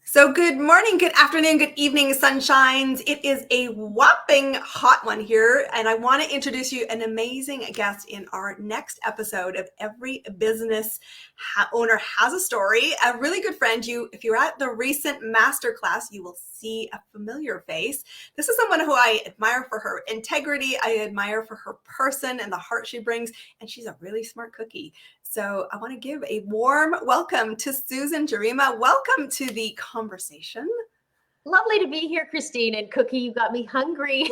So good morning, good afternoon, good evening, sunshines. It is a whopping hot one here, and I want to introduce you an amazing guest in our next episode of Every Business Owner Has a Story. A really good friend. If you're at the recent masterclass, you will see a familiar face. This is someone who I admire for her integrity. I admire for her person and the heart she brings, and she's a really smart cookie. So I want to give a warm welcome to Susan Jarema. Welcome to the conversation. Lovely to be here, Christine. And Cookie, you got me hungry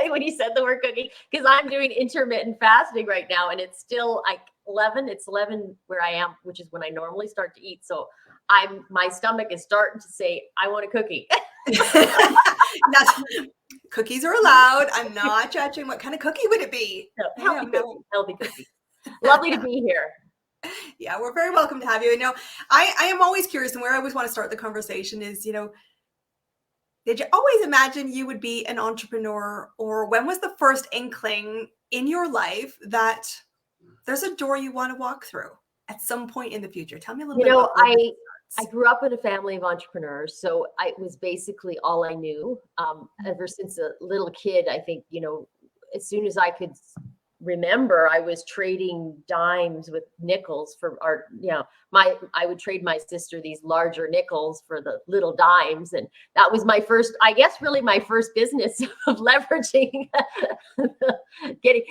when you said the word cookie, because I'm doing intermittent fasting right now, and it's still like 11. It's 11 where I am, which is when I normally start to eat. So my stomach is starting to say, I want a cookie. Cookies are allowed. I'm not judging. What kind of cookie would it be? No, healthy cookie. Lovely to be here. Yeah, we're very welcome to have you. I am always curious, and where I always want to start the conversation is, did you always imagine you would be an entrepreneur, or when was the first inkling in your life that there's a door you want to walk through at some point in the future? Tell me a little bit about I grew up in a family of entrepreneurs, so it was basically all I knew. Ever since a little kid, I think, as soon as I could remember, I was trading dimes with nickels for I would trade my sister these larger nickels for the little dimes. And that was my first, I guess, really my first business of leveraging, getting,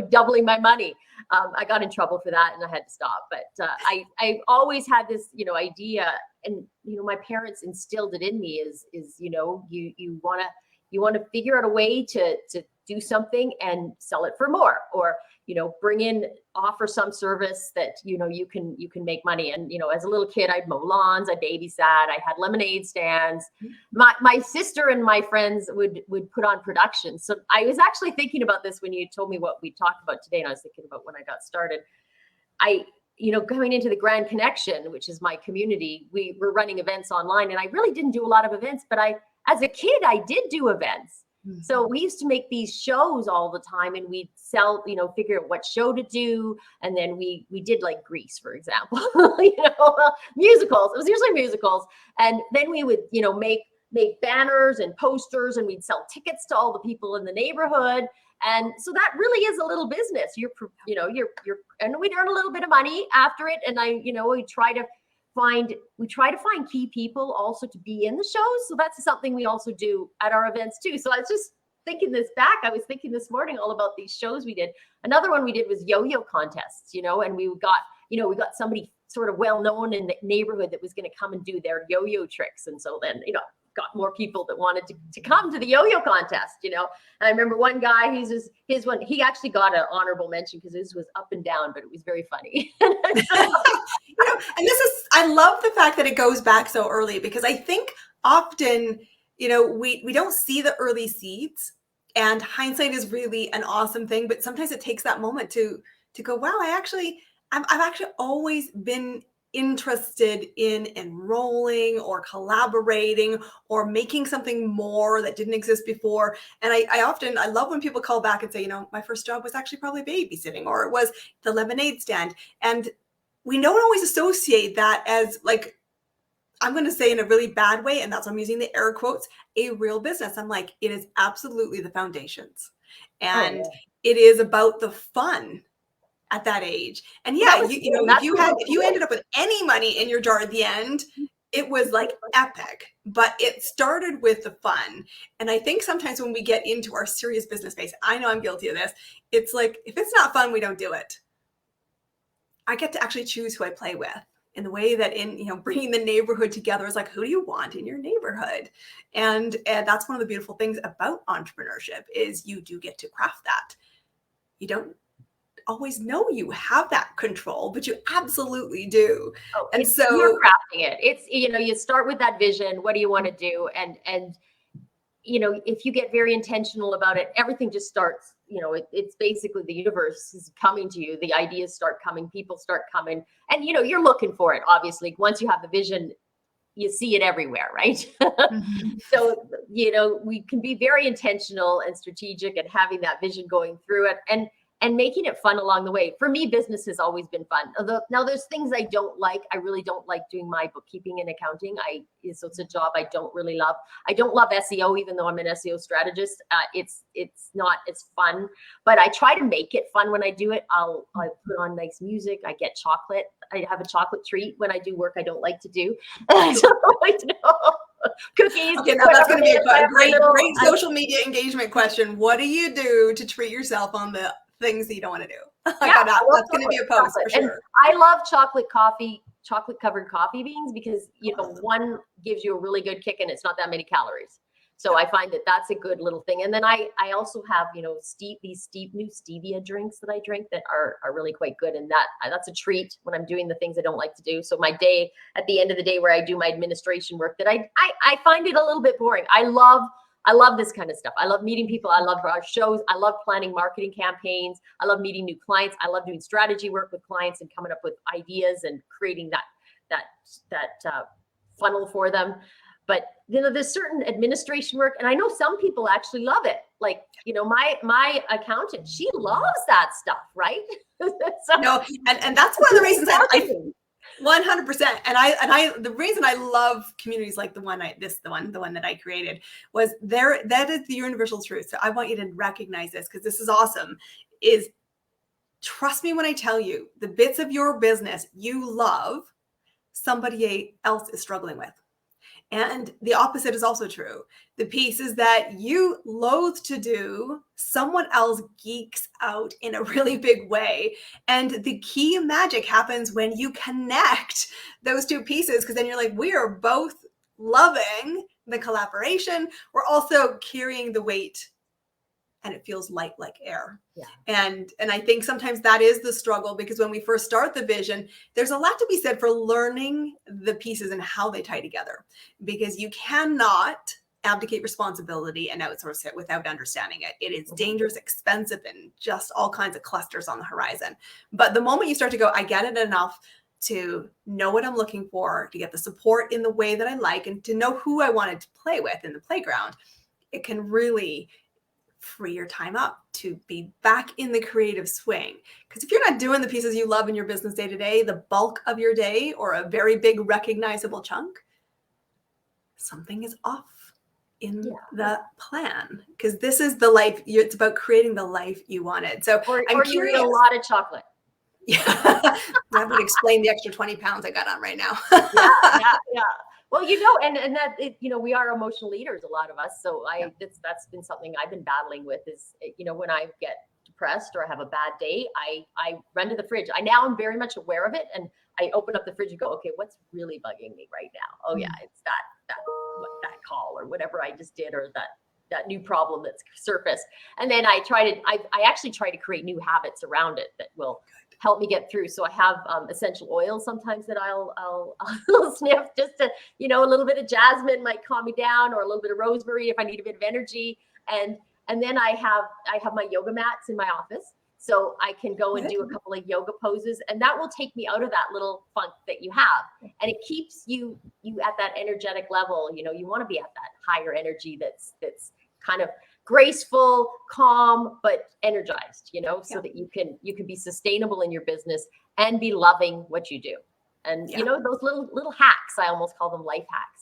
doubling my money. I got in trouble for that and I had to stop. But I always had this, idea, and, my parents instilled it in me is, you want to figure out a way to do something and sell it for more, or, offer some service that, you can make money. And, as a little kid, I'd mow lawns, I babysat, I had lemonade stands. My sister and my friends would put on production. So I was actually thinking about this when you told me what we talked about today. And I was thinking about when I got started. Going into the Grand Connection, which is my community, we were running events online, and I really didn't do a lot of events, but as a kid, I did do events. Mm-hmm. So we used to make these shows all the time, and we'd sell, figure out what show to do. And then we did like Grease, for example, musicals. It was usually musicals. And then we would, make banners and posters, and we'd sell tickets to all the people in the neighborhood. And so that really is a little business. And we'd earn a little bit of money after it. And we try to find key people also to be in the shows. So that's something we also do at our events too. So I was just thinking I was thinking this morning all about these shows we did. Another one we did was yo-yo contests, and we got somebody sort of well-known in the neighborhood that was going to come and do their yo-yo tricks. And so then, got more people that wanted to come to the yo-yo contest, And I remember one guy, he actually got an honorable mention because his was up and down, but it was very funny. And I love the fact that it goes back so early, because I think often, we don't see the early seeds, and hindsight is really an awesome thing, but sometimes it takes that moment to go, wow, I've actually always been interested in enrolling or collaborating or making something more that didn't exist before. And I love when people call back and say, my first job was actually probably babysitting, or it was the lemonade stand. And we don't always associate that as, like, I'm going to say in a really bad way, and that's why I'm using the air quotes, a real business. I'm like, it is absolutely the foundations. And It is about the fun at that age. And if you ended up with any money in your jar at the end, it was like epic, but it started with the fun. And I think sometimes when we get into our serious business space, I know I'm guilty of this, it's like, if it's not fun, we don't do it. I get to actually choose who I play with, in the way that bringing the neighborhood together is like, who do you want in your neighborhood? And that's one of the beautiful things about entrepreneurship is you do get to craft that. You don't always know you have that control, but you absolutely do. And so you're crafting it. It's, you start with that vision. What do you want to do? And if you get very intentional about it, everything just starts, it's basically the universe is coming to you. The ideas start coming, people start coming, and, you're looking for it. Obviously, once you have the vision, you see it everywhere, right? Mm-hmm. So, we can be very intentional and strategic and having that vision going through it. And and making it fun along the way. For me, business has always been fun. Although now there's things I don't like. I really don't like doing my bookkeeping and accounting. So it's a job I don't really love. I don't love SEO, even though I'm an SEO strategist. It's not as fun, but I try to make it fun when I do it. I put on nice music. I get chocolate. I have a chocolate treat when I do work I don't like to do. Cookies. Okay, now that's going to be a great social media engagement question. What do you do to treat yourself on the things that you don't want to do? That's going to be a post for sure. And I love chocolate covered coffee beans, because one gives you a really good kick and it's not that many calories. So I find that that's a good little thing. And then I also have, these new stevia drinks that I drink that are really quite good. And that's a treat when I'm doing the things I don't like to do. So my day, at the end of the day, where I do my administration work, that I find it a little bit boring. I love this kind of stuff. I love meeting people. I love our shows. I love planning marketing campaigns. I love meeting new clients. I love doing strategy work with clients and coming up with ideas and creating that funnel for them. But there's certain administration work, and I know some people actually love it. Like, my accountant, she loves that stuff, right? No, and that's one of the reasons I 100%. And the reason I love communities like the one that I created was that is the universal truth. So I want you to recognize this, because this is awesome. Is trust me when I tell you, the bits of your business you love, somebody else is struggling with. And the opposite is also true. The pieces that you loathe to do, someone else geeks out in a really big way. And the key magic happens when you connect those two pieces, because then you're like, we are both loving the collaboration. We're also carrying the weight, and it feels light like air. Yeah. And I think sometimes that is the struggle, because when we first start the vision, there's a lot to be said for learning the pieces and how they tie together, because you cannot abdicate responsibility and outsource it without understanding it. It is dangerous, expensive, and just all kinds of clusters on the horizon. But the moment you start to go, I get it enough to know what I'm looking for, to get the support in the way that I like, and to know who I wanted to play with in the playground, it can really free your time up to be back in the creative swing. Because if you're not doing the pieces you love in your business day to day, the bulk of your day, or a very big recognizable chunk, something is off in the plan. Because this is the life, it's about creating the life you wanted. So I'm curious. You eat a lot of chocolate. Yeah, that would explain the extra 20 pounds I got on right now. Yeah. Well, and that, we are emotional leaders, a lot of us. So that's been something I've been battling with is, when I get depressed or I have a bad day, I run to the fridge. I now am very much aware of it. And I open up the fridge and go, okay, what's really bugging me right now? Oh yeah, it's that call or whatever I just did, or that new problem that's surfaced. And then I actually try to create new habits around it that will help me get through. So I have essential oils sometimes that I'll sniff, just to, a little bit of jasmine might calm me down, or a little bit of rosemary if I need a bit of energy. And then I have my yoga mats in my office, so I can go and do a couple of yoga poses, and that will take me out of that little funk that you have, and it keeps you at that energetic level. You want to be at that higher energy that's kind of graceful, calm, but energized, so that you can be sustainable in your business and be loving what you do. And those little hacks, I almost call them life hacks,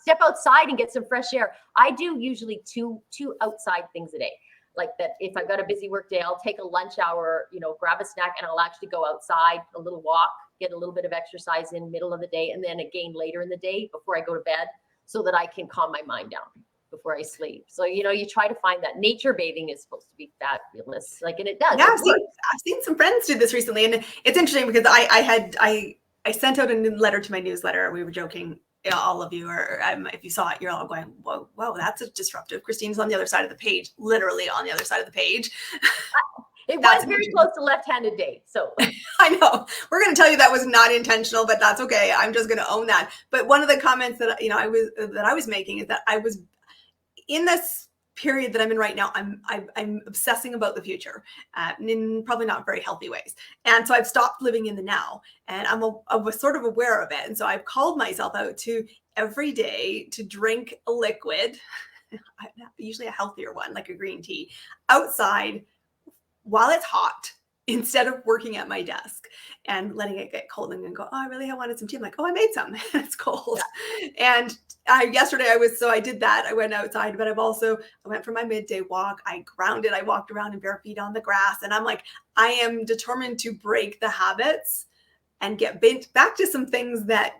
step outside and get some fresh air. I do usually two outside things a day. Like that, if I've got a busy work day, I'll take a lunch hour, grab a snack, and I'll actually go outside, a little walk, get a little bit of exercise in middle of the day, and then again later in the day before I go to bed, so that I can calm my mind down before I sleep. So, you try to find that. Nature bathing is supposed to be fabulous. And it does. Yeah, I've seen some friends do this recently. And it's interesting because I sent out a letter to my newsletter. We were joking, all of you, or if you saw it, you're all going, whoa, that's a disruptive. Christine's on the other side of the page, literally on the other side of the page. It was very close to left-handed day. So I know we're going to tell you that was not intentional, but that's okay. I'm just going to own that. But one of the comments that I was making is that I was in this period that I'm in right now, I'm obsessing about the future in probably not very healthy ways. And so I've stopped living in the now, and I was sort of aware of it. And so I've called myself out to every day to drink a liquid, usually a healthier one, like a green tea, outside while it's hot, instead of working at my desk and letting it get cold and then go, oh, I wanted some tea. I'm like, oh, I made some. It's cold. Yeah. And yesterday I did that. I went outside, but I went for my midday walk. I grounded. I walked around in bare feet on the grass. And I'm like, I am determined to break the habits and get back to some things that,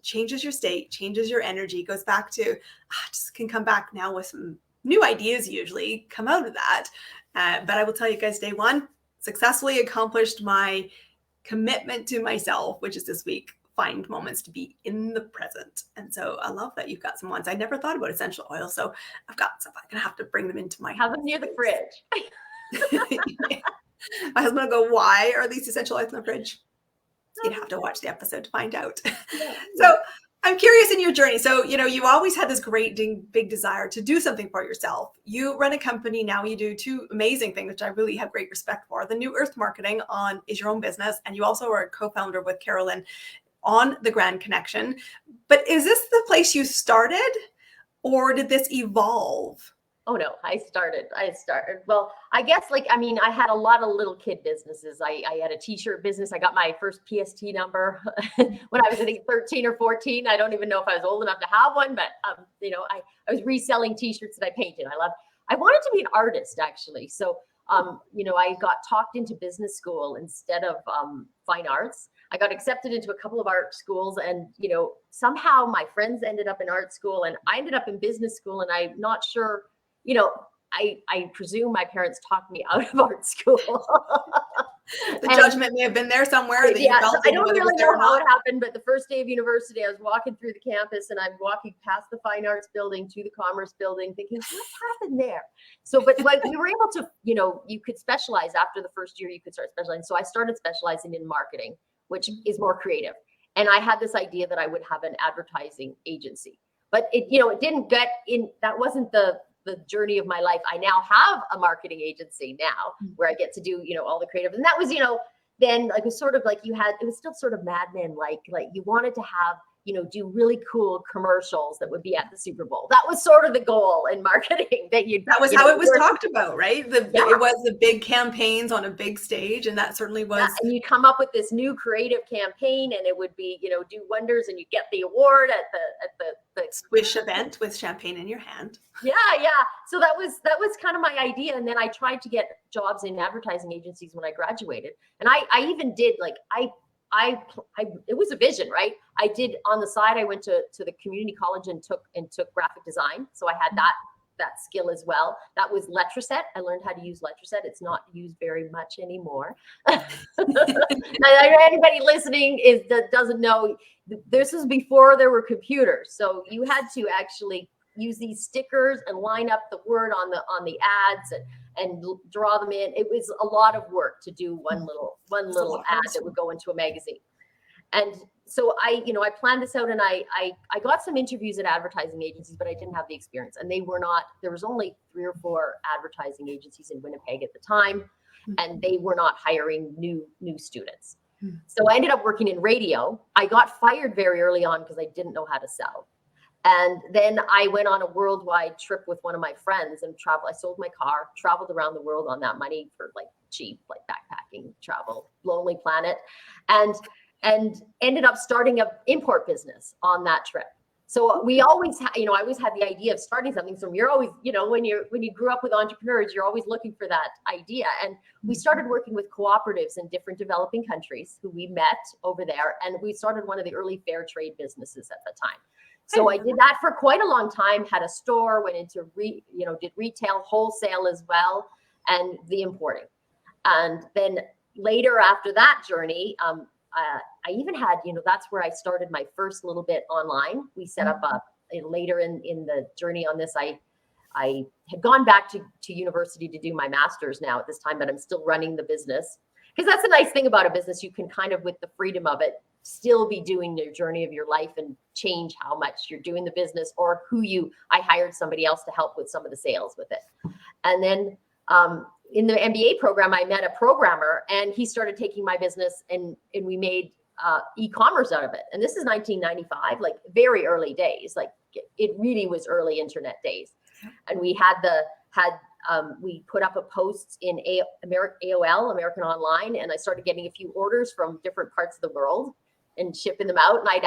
changes your state, changes your energy, goes back to, just can come back now with some new ideas usually come out of that. But I will tell you guys, day one, successfully accomplished my commitment to myself, which is this week, find moments to be in the present. And so I love that you've got some ones. I never thought about essential oil. So I've got some. I'm going to have to bring them into my house. Have them near the fridge. My husband will go, why are these essential oils in the fridge? You'd have to watch the episode to find out. Yeah. So I'm curious in your journey. So, you always had this great big desire to do something for yourself. You run a company now. You do two amazing things, which I really have great respect for. The New Earth Marketing is your own business. And you also are a co-founder with Carolyn on the Grand Connection. But is this the place you started, or did this evolve? Oh no, I started. Well, I guess I had a lot of little kid businesses. I had a t-shirt business. I got my first PST number when I was, I think, 13 or 14. I don't even know if I was old enough to have one, but I was reselling t-shirts that I painted. I wanted to be an artist, actually. So, I got talked into business school instead of fine arts. I got accepted into a couple of art schools, and, somehow my friends ended up in art school and I ended up in business school, and I'm not sure, I presume my parents talked me out of art school. The judgment may have been there somewhere. That yeah, so I don't really know how it happened, but the first day of university, I was walking through the campus and I'm walking past the Fine Arts building to the Commerce building thinking, what happened there? So, but we were able to, you could specialize after the first year, you could start specializing. So I started specializing in marketing, which is more creative. And I had this idea that I would have an advertising agency, but it didn't get in. That wasn't the journey of my life. I now have a marketing agency now where I get to do, all the creative. And that was, then it was sort of like it was still sort of Mad Men, like you wanted to have, do really cool commercials that would be at the Super Bowl. That was sort of the goal in marketing that was how it was talked about, right? It was the big campaigns on a big stage. And that certainly was. Yeah, and you'd come up with this new creative campaign and it would be, do wonders, and you get the award at the Squish event with champagne in your hand. Yeah. So that was kind of my idea. And then I tried to get jobs in advertising agencies when I graduated. And I even did it was a vision, right? I did on the side. I went to the community college and took graphic design. So I had that skill as well. That was Letraset. I learned how to use Letraset. It's not used very much anymore. Anybody listening that doesn't know, this is before there were computers. So you had to actually use these stickers and line up the word on the ads and draw them in. It was a lot of work to do one little ad that would go into a magazine. And so I planned this out, and I got some interviews at advertising agencies, but I didn't have the experience. And there was only 3 or 4 advertising agencies in Winnipeg at the time, and they were not hiring new students. So I ended up working in radio. I got fired very early on because I didn't know how to sell. And then I went on a worldwide trip with one of my friends and traveled. I sold my car, traveled around the world on that money for cheap, backpacking travel, Lonely Planet, and ended up starting an import business on that trip. So we always, I always had the idea of starting something. So you're always, when you grew up with entrepreneurs, you're always looking for that idea. And we started working with cooperatives in different developing countries who we met over there. And we started one of the early fair trade businesses at the time. So I did that for quite a long time, had a store, went into, did retail, wholesale as well, and the importing. And then later after that journey, I even had, that's where I started my first little bit online. We set up later in the journey on this, I had gone back to university to do my master's now at this time, but I'm still running the business. Because that's the nice thing about a business. You can kind of, with the freedom of it, still be doing the journey of your life and change how much you're doing the business, or I hired somebody else to help with some of the sales with it. And then in the MBA program, I met a programmer, and he started taking my business and we made e-commerce out of it. And this is 1995, very early days. It really was early internet days. And we had we put up a post in AOL, American Online, and I started getting a few orders from different parts of the world and shipping them out. And I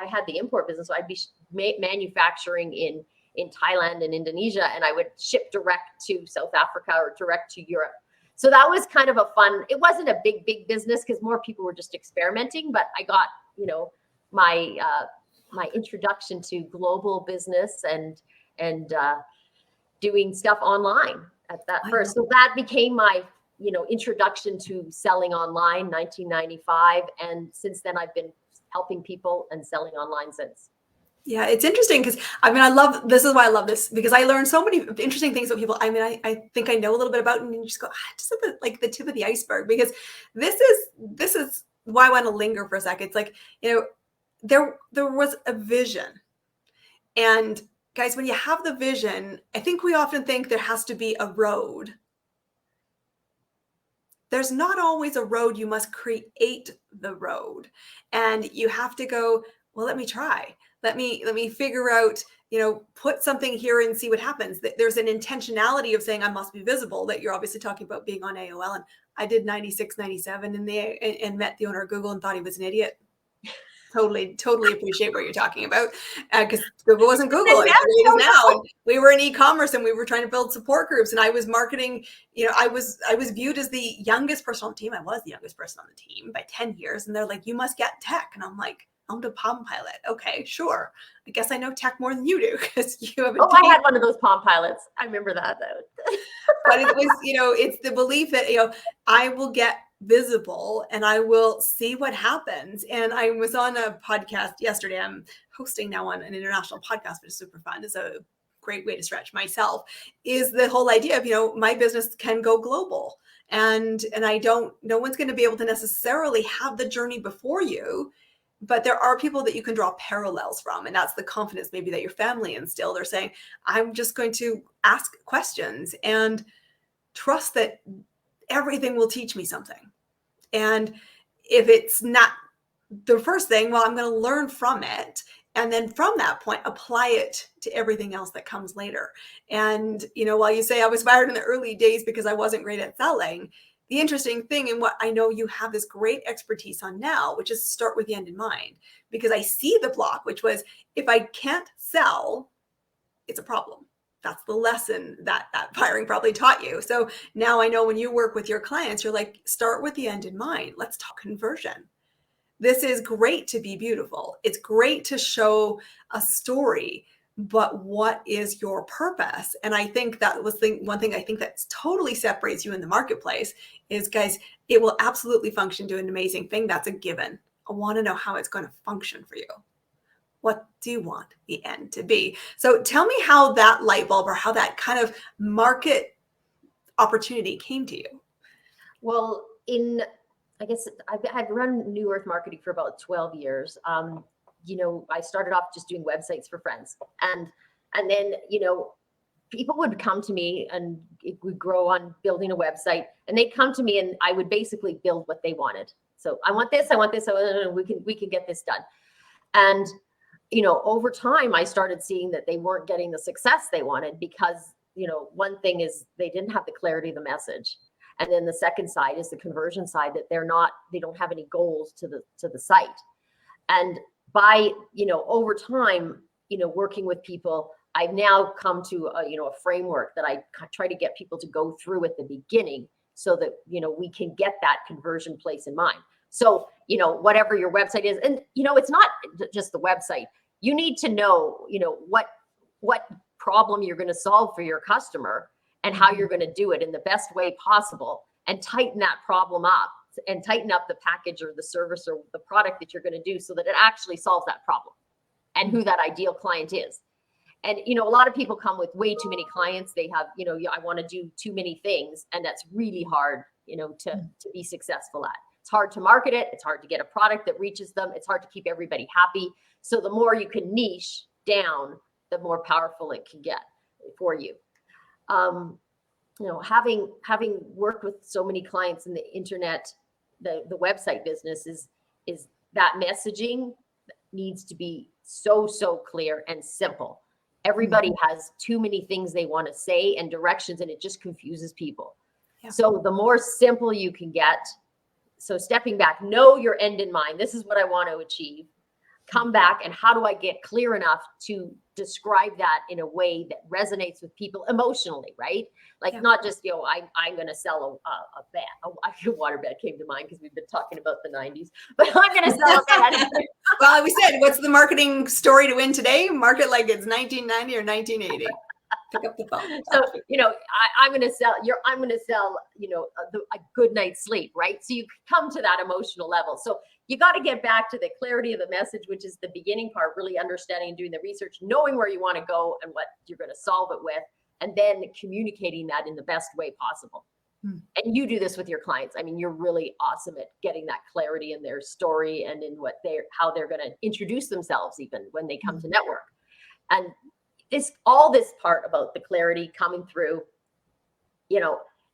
had the import business, so I'd be manufacturing in Thailand and Indonesia, and I would ship direct to South Africa or direct to Europe. So that was kind of a fun, it wasn't a big business because more people were just experimenting, but I got, my introduction to global business and doing stuff online at that first. So that became my, introduction to selling online, 1995. And since then I've been helping people and selling online since. Yeah, it's interesting because this is why I love this, because I learned so many interesting things about people. I think I know a little bit about, and you just go, just at the tip of the iceberg, because this is why I want to linger for a second. It's like, there was a vision. And guys, when you have the vision, I think we often think there has to be a road. There's not always a road. You must create the road. And you have to go, well, let me try. Let me figure out, put something here and see what happens. There's an intentionality of saying I must be visible, that you're obviously talking about being on AOL. And I did 96, 97 and met the owner of Google and thought he was an idiot. Totally appreciate what you're talking about, because Google wasn't Google like it is now. And we were in e-commerce and we were trying to build support groups, and I was marketing. I was viewed as the youngest person on the team. I was the youngest person on the team by 10 years, and they're like, "You must get tech," and I'm like, "I'm a Palm Pilot." Okay, sure. I guess I know tech more than you do because you have a team. I had one of those Palm Pilots. I remember that though. But it was, it's the belief that I will get visible and I will see what happens. And I was on a podcast yesterday. I'm hosting now on an international podcast, which is super fun. It's a great way to stretch myself, is the whole idea of, my business can go global. And no one's going to be able to necessarily have the journey before you, but there are people that you can draw parallels from. And that's the confidence maybe that your family instilled. They're saying, I'm just going to ask questions and trust that everything will teach me something. And if it's not the first thing, well, I'm going to learn from it. And then from that point, apply it to everything else that comes later. And, while you say I was fired in the early days because I wasn't great at selling, the interesting thing, and what I know you have this great expertise on now, which is to start with the end in mind, because I see the block, which was, if I can't sell, it's a problem. That's the lesson that firing probably taught you. So now I know when you work with your clients, you're like, start with the end in mind. Let's talk conversion. This is great to be beautiful. It's great to show a story, but what is your purpose? And I think that was one thing I think that totally separates you in the marketplace is, guys, it will absolutely function, do an amazing thing. That's a given. I want to know how it's going to function for you. What do you want the end to be? So tell me how that light bulb, or how that kind of market opportunity came to you. Well, I guess I've run New Earth marketing for about 12 years. I started off just doing websites for friends, and then, people would come to me and it would grow on building a website, and they'd come to me and I would basically build what they wanted. So I want this, we can get this done. And over time, I started seeing that they weren't getting the success they wanted because, one thing is they didn't have the clarity of the message. And then the second side is the conversion side, that they don't have any goals to the site. And by, over time, working with people, I've now come to a framework that I try to get people to go through at the beginning so that, we can get that conversion place in mind. So, whatever your website is, and, it's not just the website. You need to know, what problem you're going to solve for your customer and how you're going to do it in the best way possible, and tighten that problem up and tighten up the package or the service or the product that you're going to do so that it actually solves that problem and who that ideal client is. And, a lot of people come with way too many clients. They have, I want to do too many things. And that's really hard, to be successful at. It's hard to market it. It's hard to get a product that reaches them. It's hard to keep everybody happy. So the more you can niche down, the more powerful it can get for you. Having worked with so many clients in the internet, the website business is that messaging needs to be so clear and simple. Everybody has too many things they want to say and directions, and it just confuses people. Yeah. So the more simple you can get, so stepping back, know your end in mind. This is what I want to achieve. Come back, and how do I get clear enough to describe that in a way that resonates with people emotionally, right? Like not just, I'm going to sell a bed. A water bed came to mind because we've been talking about the 90s, but I'm going to sell a bed. Well, we said, what's the marketing story to win today? Market like it's 1990 or 1980. Pick up the phone. So, I'm going to sell a good night's sleep, right? So you come to that emotional level. So you got to get back to the clarity of the message, which is the beginning part, really understanding and doing the research, knowing where you want to go and what you're going to solve it with, and then communicating that in the best way possible. And you do this with your clients. I mean, you're really awesome at getting that clarity in their story and in how they're going to introduce themselves, even when they come to network. And all this part about the clarity coming through,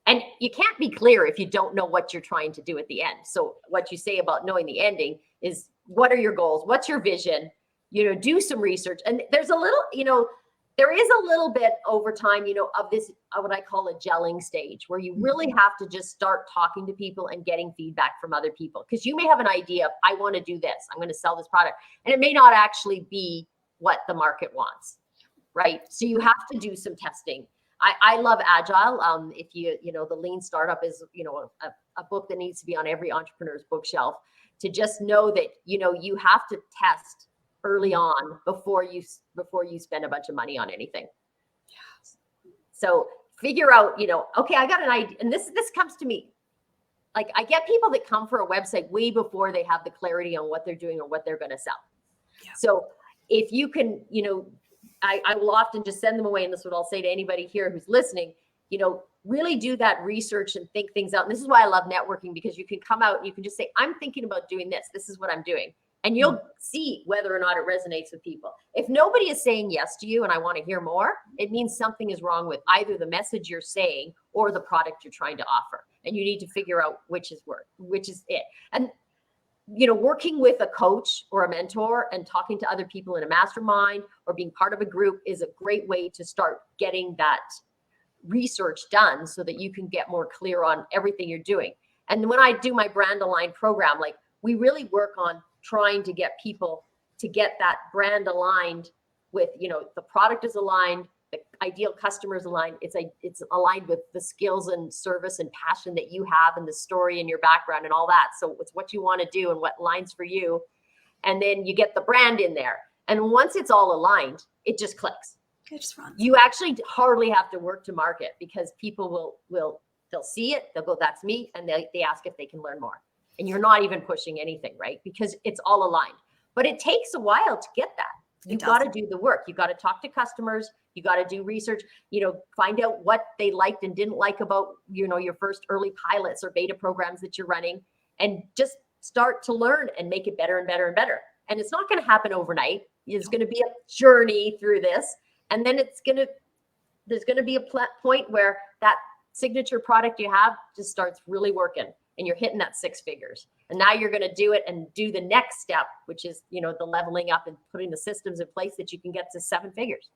and you can't be clear if you don't know what you're trying to do at the end. So what you say about knowing the ending is, what are your goals? What's your vision? Do some research. And there's a little, there is a little bit over time, of this, what I call a gelling stage, where you really have to just start talking to people and getting feedback from other people. Because you may have an idea of, I want to do this, I'm going to sell this product, and it may not actually be what the market wants, right? So you have to do some testing. I love Agile. If the Lean Startup is, a book that needs to be on every entrepreneur's bookshelf, to just know that, you have to test early on before you spend a bunch of money on anything. So figure out, okay, I got an idea. And this comes to me. Like, I get people that come for a website way before they have the clarity on what they're doing or what they're going to sell. Yeah. So if you can, I will often just send them away. And this is what I'll say to anybody here who's listening, really do that research and think things out. And this is why I love networking, because you can come out and you can just say, I'm thinking about doing this. This is what I'm doing. And you'll see whether or not it resonates with people. If nobody is saying yes to you and I want to hear more, it means something is wrong with either the message you're saying or the product you're trying to offer. And you need to figure out which is it. And working with a coach or a mentor and talking to other people in a mastermind or being part of a group is a great way to start getting that research done so that you can get more clear on everything you're doing. And when I do my brand aligned program, like, we really work on trying to get people to get that brand aligned with, the product is aligned, the ideal customer is aligned. It's aligned with the skills and service and passion that you have and the story and your background and all that. So it's what you want to do and what aligns for you. And then you get the brand in there. And once it's all aligned, it just clicks. It just runs. You actually hardly have to work to market, because people they'll see it, they'll go, that's me. And they ask if they can learn more. And you're not even pushing anything, right? Because it's all aligned. But it takes a while to get that. You've got to do the work. You got to talk to customers. You got to do research, find out what they liked and didn't like about, your first early pilots or beta programs that you're running, and just start to learn and make it better and better and better. And it's not going to happen overnight. It's going to be a journey through this. And then there's going to be a point where that signature product you have just starts really working and you're hitting that 6 figures. And now you're going to do it and do the next step, which is, the leveling up and putting the systems in place that you can get to 7 figures.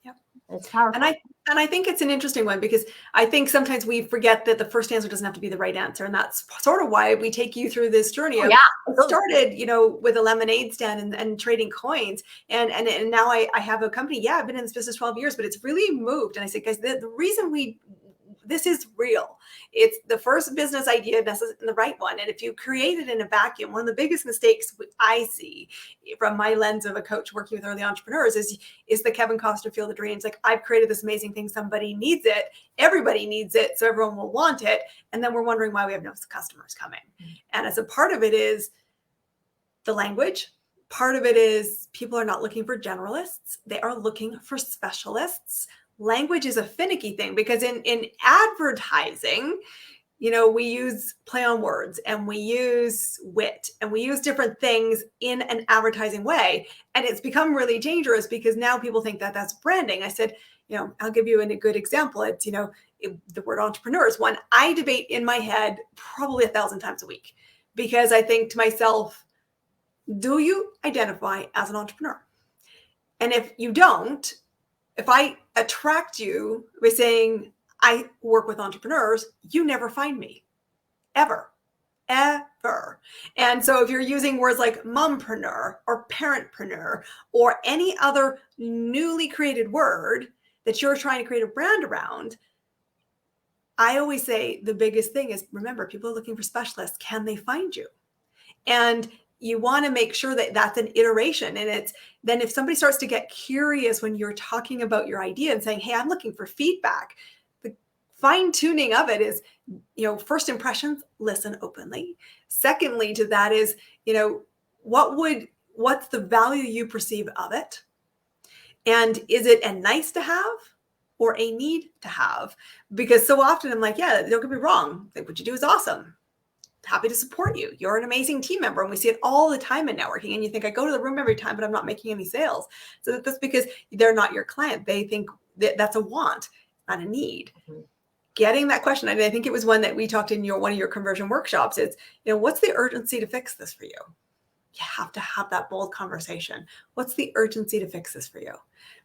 Yep. It's powerful. And I think it's an interesting one, because I think sometimes we forget that the first answer doesn't have to be the right answer. And that's sort of why we take you through this journey. It started, with a lemonade stand and trading coins. And now I have a company. Yeah, I've been in this business 12 years, but it's really moved. And I said, guys, the reason this is real. It's the first business idea, and the right one. And if you create it in a vacuum, one of the biggest mistakes I see from my lens of a coach working with early entrepreneurs is the Kevin Costner Field of Dreams. Like, I've created this amazing thing. Somebody needs it. Everybody needs it. So everyone will want it. And then we're wondering why we have no customers coming. And as a part of it is the language. Part of it is people are not looking for generalists. They are looking for specialists. Language is a finicky thing, because in advertising, we use play on words and we use wit and we use different things in an advertising way. And it's become really dangerous, because now people think that that's branding. I said, I'll give you a good example. It's, the word entrepreneur is one I debate in my head probably 1,000 times a week, because I think to myself, do you identify as an entrepreneur? And if you don't, if I attract you by saying I work with entrepreneurs, you never find me, ever. Ever. And so if you're using words like mompreneur or parentpreneur or any other newly created word that you're trying to create a brand around, I always say the biggest thing is, remember, people are looking for specialists. Can they find you? And you want to make sure that that's an iteration. And it's then if somebody starts to get curious when you're talking about your idea and saying, hey, I'm looking for feedback, the fine tuning of it is, first impressions, listen openly. Secondly, to that is, what's the value you perceive of it? And is it a nice to have or a need to have? Because so often I'm like, yeah, don't get me wrong. Like, what you do is awesome. Happy to support you. You're an amazing team member. And we see it all the time in networking. And you think, I go to the room every time, but I'm not making any sales. So that's because they're not your client. They think that that's a want, not a need. Mm-hmm. Getting that question. And I think it was one that we talked in one of your conversion workshops. It's, what's the urgency to fix this for you? You have to have that bold conversation. What's the urgency to fix this for you?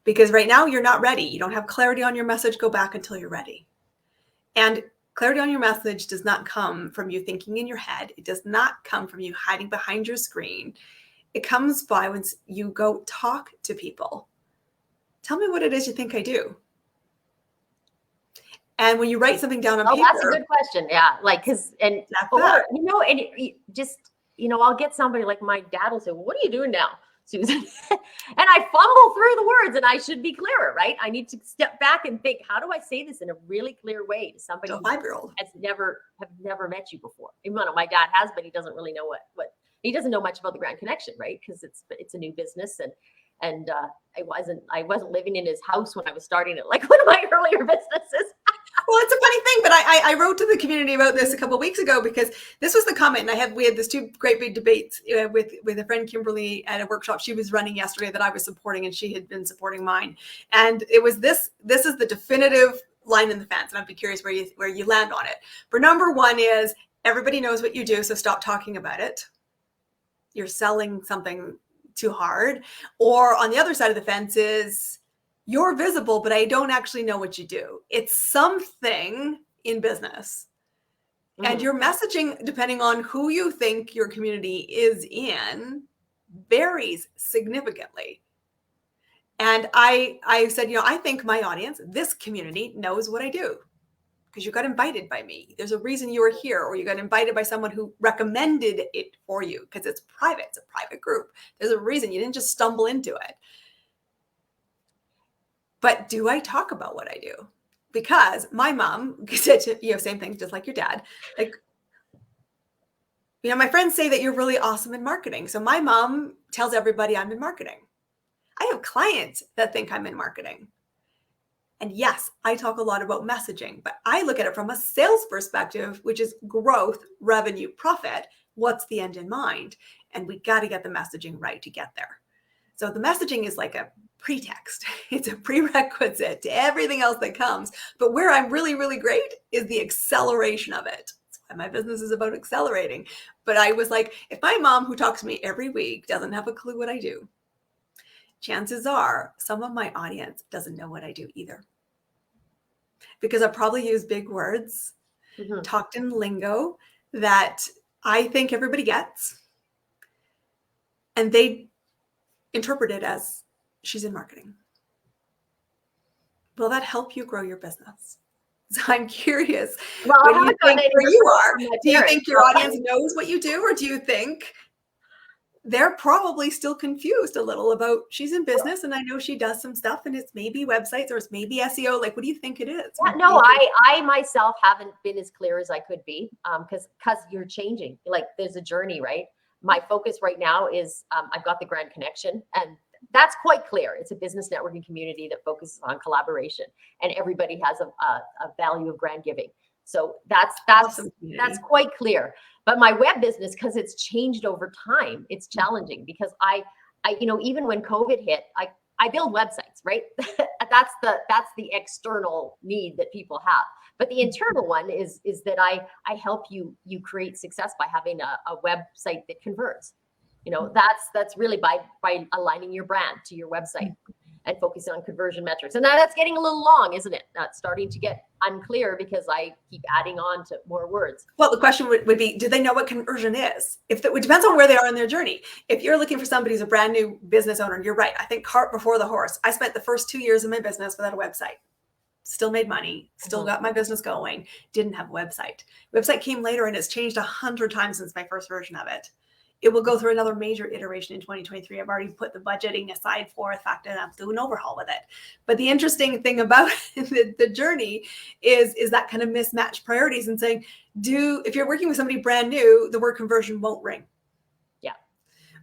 Because right now you're not ready. You don't have clarity on your message. Go back until you're ready. And clarity on your message does not come from you thinking in your head. It does not come from you hiding behind your screen. It comes by when you go talk to people. Tell me what it is you think I do. And when you write something down on paper. That's a good question. Yeah. I'll get somebody like my dad will say, well, what are you doing now, Susan? And I fumble through the words and I should be clearer, right? I need to step back and think, how do I say this in a really clear way to somebody who 5-year-old has never met you before? Even though my dad has, but he doesn't really know what he doesn't know much about the Grand Connection, right? Because it's a new business and I wasn't living in his house when I was starting it, like one of my earlier businesses. Well, it's a funny thing, but I wrote to the community about this a couple of weeks ago because this was the comment, and we had this 2 great big debates with a friend, Kimberly, at a workshop she was running yesterday that I was supporting, and she had been supporting mine. And it was this is the definitive line in the fence, and I'd be curious where you land on it. For number 1 is everybody knows what you do, so stop talking about it. You're selling something too hard. Or on the other side of the fence is, you're visible, but I don't actually know what you do. It's something in business. Mm-hmm. And your messaging, depending on who you think your community is in, varies significantly. And I said, I think my audience, this community, knows what I do because you got invited by me. There's a reason you were here, or you got invited by someone who recommended it for you because it's private. It's a private group. There's a reason. You didn't just stumble into it. But do I talk about what I do? Because my mom said, same thing, just like your dad. Like, my friends say that you're really awesome in marketing. So my mom tells everybody I'm in marketing. I have clients that think I'm in marketing. And yes, I talk a lot about messaging, but I look at it from a sales perspective, which is growth, revenue, profit. What's the end in mind? And we got to get the messaging right to get there. So the messaging is like a pretext. It's a prerequisite to everything else that comes. But where I'm really, really great is the acceleration of it. That's why my business is about accelerating. But I was like, if my mom, who talks to me every week, doesn't have a clue what I do, chances are some of my audience doesn't know what I do either. Because I probably use big words, talked in lingo that I think everybody gets. And they interpret it as, she's in marketing. Will that help you grow your business? So I'm curious, when you think where you are, do you think your audience knows what you do, or do you think they're probably still confused a little about, she's in business and I know she does some stuff and it's maybe websites or it's maybe SEO. Like, what do you think it is? Yeah, no, I myself haven't been as clear as I could be because you're changing. Like, there's a journey, right? My focus right now is I've got the Grand Connection, and that's quite clear. It's a business networking community that focuses on collaboration, and everybody has a value of grand giving. So that's quite clear. But my web business, because it's changed over time, it's challenging because I even when COVID hit, I build websites, right? that's the external need that people have. But the internal one is that I help you create success by having a website that converts. That's really by aligning your brand to your website. and focusing on conversion metrics. And now that's getting a little long, isn't it? That's starting to get unclear because I keep adding on to more words. Well, the question would be, do they know what conversion is? It depends on where they are in their journey. If you're looking for somebody who's a brand new business owner, you're right. I think cart before the horse. I spent the first 2 years of my business without a website. Still made money, still got my business going, didn't have a website. Website came later and it's changed 100 times since my first version of it. It will go through another major iteration in 2023. I've already put the budgeting aside for the fact that I'm doing an overhaul with it. But the interesting thing about the journey is that kind of mismatched priorities and saying, if you're working with somebody brand new, the word conversion won't ring. Yeah.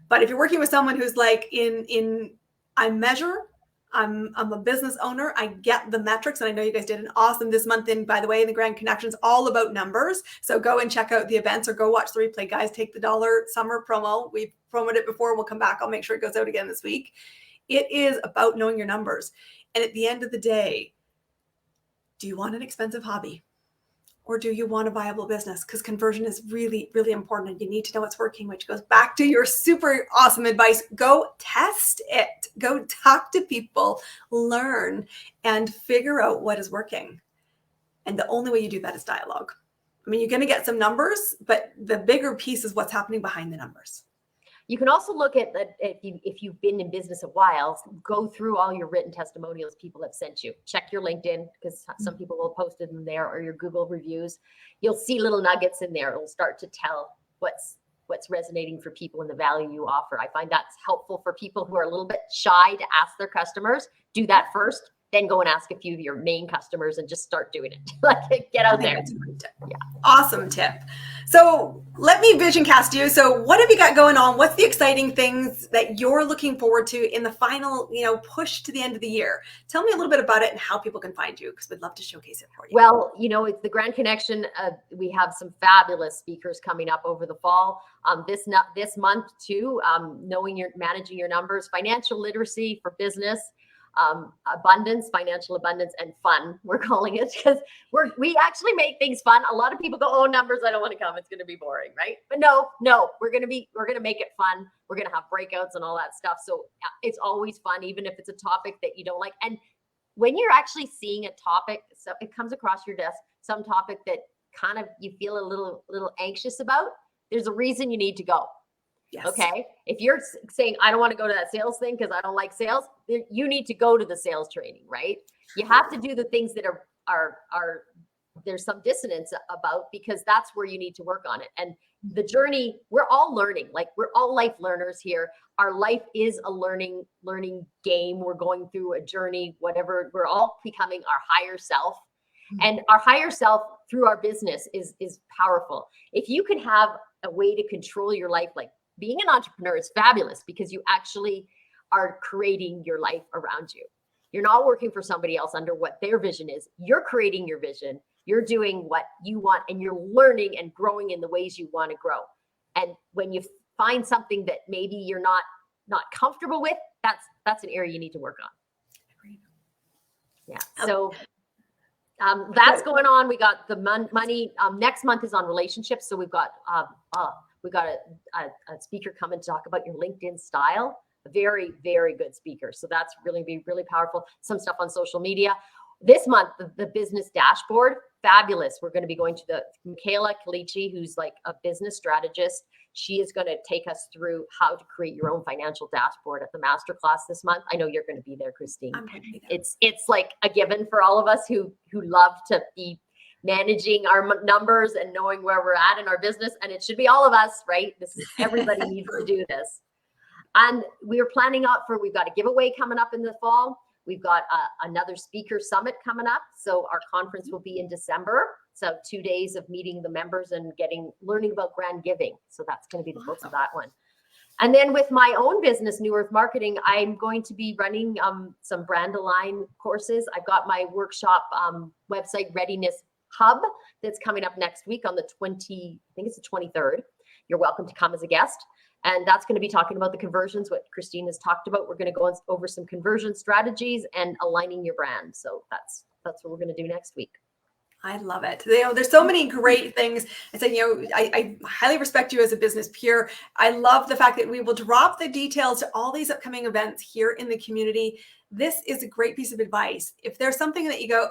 But if you're working with someone who's like I measure, I'm a business owner. I get the metrics, and I know you guys did an awesome this month by the way, in the Grand Connections, all about numbers. So go and check out the events or go watch the replay. Guys, take the $1 summer promo. We've promoted it before. We'll come back. I'll make sure it goes out again this week. It is about knowing your numbers. And at the end of the day, do you want an expensive hobby? Or do you want a viable business? Because conversion is really, really important and you need to know what's working, which goes back to your super awesome advice. Go test it. Go talk to people, learn, and figure out what is working. And the only way you do that is dialogue. I mean, you're going to get some numbers, but the bigger piece is what's happening behind the numbers. You can also look at that if you've been in business a while, go through all your written testimonials people have sent you. Check your LinkedIn because some people will post it in there, or your Google reviews. You'll see little nuggets in there. It'll start to tell what's resonating for people and the value you offer. I find that's helpful for people who are a little bit shy to ask their customers. Do that first, then go and ask a few of your main customers and just start doing it. Like, get out there. That's a great tip. Yeah. Awesome tip. So let me vision cast you. So what have you got going on? What's the exciting things that you're looking forward to in the final, push to the end of the year? Tell me a little bit about it and how people can find you, because we'd love to showcase it for you. Well, it's the Grand Connection. We have some fabulous speakers coming up over the fall. This month too, managing your numbers, financial literacy for business, financial abundance, and fun. We're calling it because we actually make things fun. A lot of people go, "Oh, numbers, I don't want to come. It's going to be boring," right? But no, we're going to make it fun. We're going to have breakouts and all that stuff. So it's always fun, even if it's a topic that you don't like. And when you're actually seeing a topic, so it comes across your desk, some topic that kind of you feel a little anxious about, there's a reason you need to go. Yes. Okay. If you're saying, "I don't want to go to that sales thing because I don't like sales," you need to go to the sales training, right? You have to do the things that are there's some dissonance about, because that's where you need to work on it. And the journey, we're all learning. Like, we're all life learners here. Our life is a learning game. We're going through a journey, whatever. We're all becoming our higher self. And our higher self through our business is powerful. If you could have a way to control your life, like, being an entrepreneur is fabulous because you actually are creating your life around you. You're not working for somebody else under what their vision is. You're creating your vision. You're doing what you want, and you're learning and growing in the ways you want to grow. And when you find something that maybe you're not comfortable with, that's an area you need to work on. Yeah. So that's going on. We got the money. Next month is on relationships. So we've got a speaker coming to talk about your LinkedIn style. A very, very good speaker. So that's really powerful. Some stuff on social media. This month, the business dashboard, fabulous. We're going to be going to the Michaela Kalichi, who's like a business strategist. She is going to take us through how to create your own financial dashboard at the masterclass this month. I know you're going to be there, Christine. I'm going to be there. It's like a given for all of us who love to be managing our numbers and knowing where we're at in our business. And it should be all of us, right? Everybody needs to do this. And we are planning we've got a giveaway coming up in the fall. We've got another speaker summit coming up. So our conference will be in December. So 2 days of meeting the members and learning about grand giving. So that's going to be the focus of that one. And then with my own business, New Earth Marketing, I'm going to be running some brand align courses. I've got my workshop website readiness hub that's coming up next week on the 23rd. You're welcome to come as a guest. And that's going to be talking about the conversions, what Christine has talked about. We're going to go over some conversion strategies and aligning your brand. So that's what we're going to do next week. I love it. There's so many great things. I said, I highly respect you as a business peer. I love the fact that we will drop the details to all these upcoming events here in the community. This is a great piece of advice. If there's something that you go,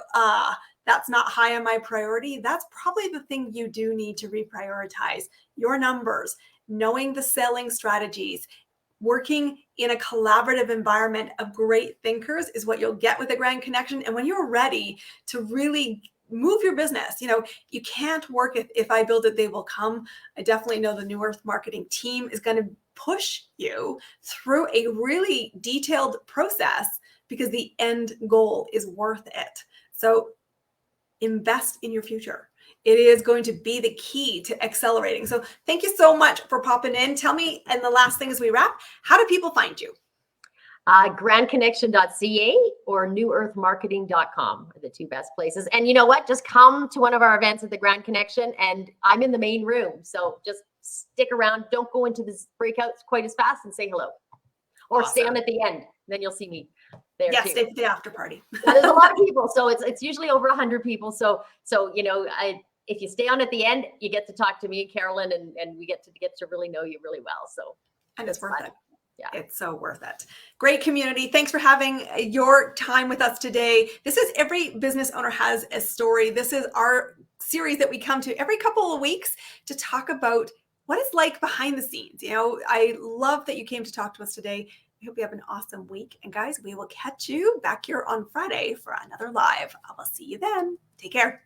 that's not high on my priority, that's probably the thing you do need to reprioritize. Your numbers, knowing the selling strategies, working in a collaborative environment of great thinkers is what you'll get with the Grand Connection. And when you're ready to really move your business, you can't work if I build it, they will come. I definitely know the New Earth marketing team is going to push you through a really detailed process because the end goal is worth it. So invest in your future. It is going to be the key to accelerating. So thank you so much for popping in. Tell me, and the last thing as we wrap, how do people find you? grandconnection.ca or newearthmarketing.com are the two best places. And you know what? Just come to one of our events at the Grand Connection, and I'm in the main room. So just stick around. Don't go into the breakouts quite as fast, and say hello. Or Awesome. Stay on at the end. Then you'll see me there too. Stay for the after party. There's a lot of people. So it's usually over 100 people. So if you stay on at the end, you get to talk to me and Carolyn, and we get to really know you really well. So and it's worth it. Yeah. It's so worth it. Great community. Thanks for having your time with us today. This is Every Business Owner Has a Story. This is our series that we come to every couple of weeks to talk about what it's like behind the scenes. I love that you came to talk to us today. I hope you have an awesome week. And guys, we will catch you back here on Friday for another live. I will see you then. Take care.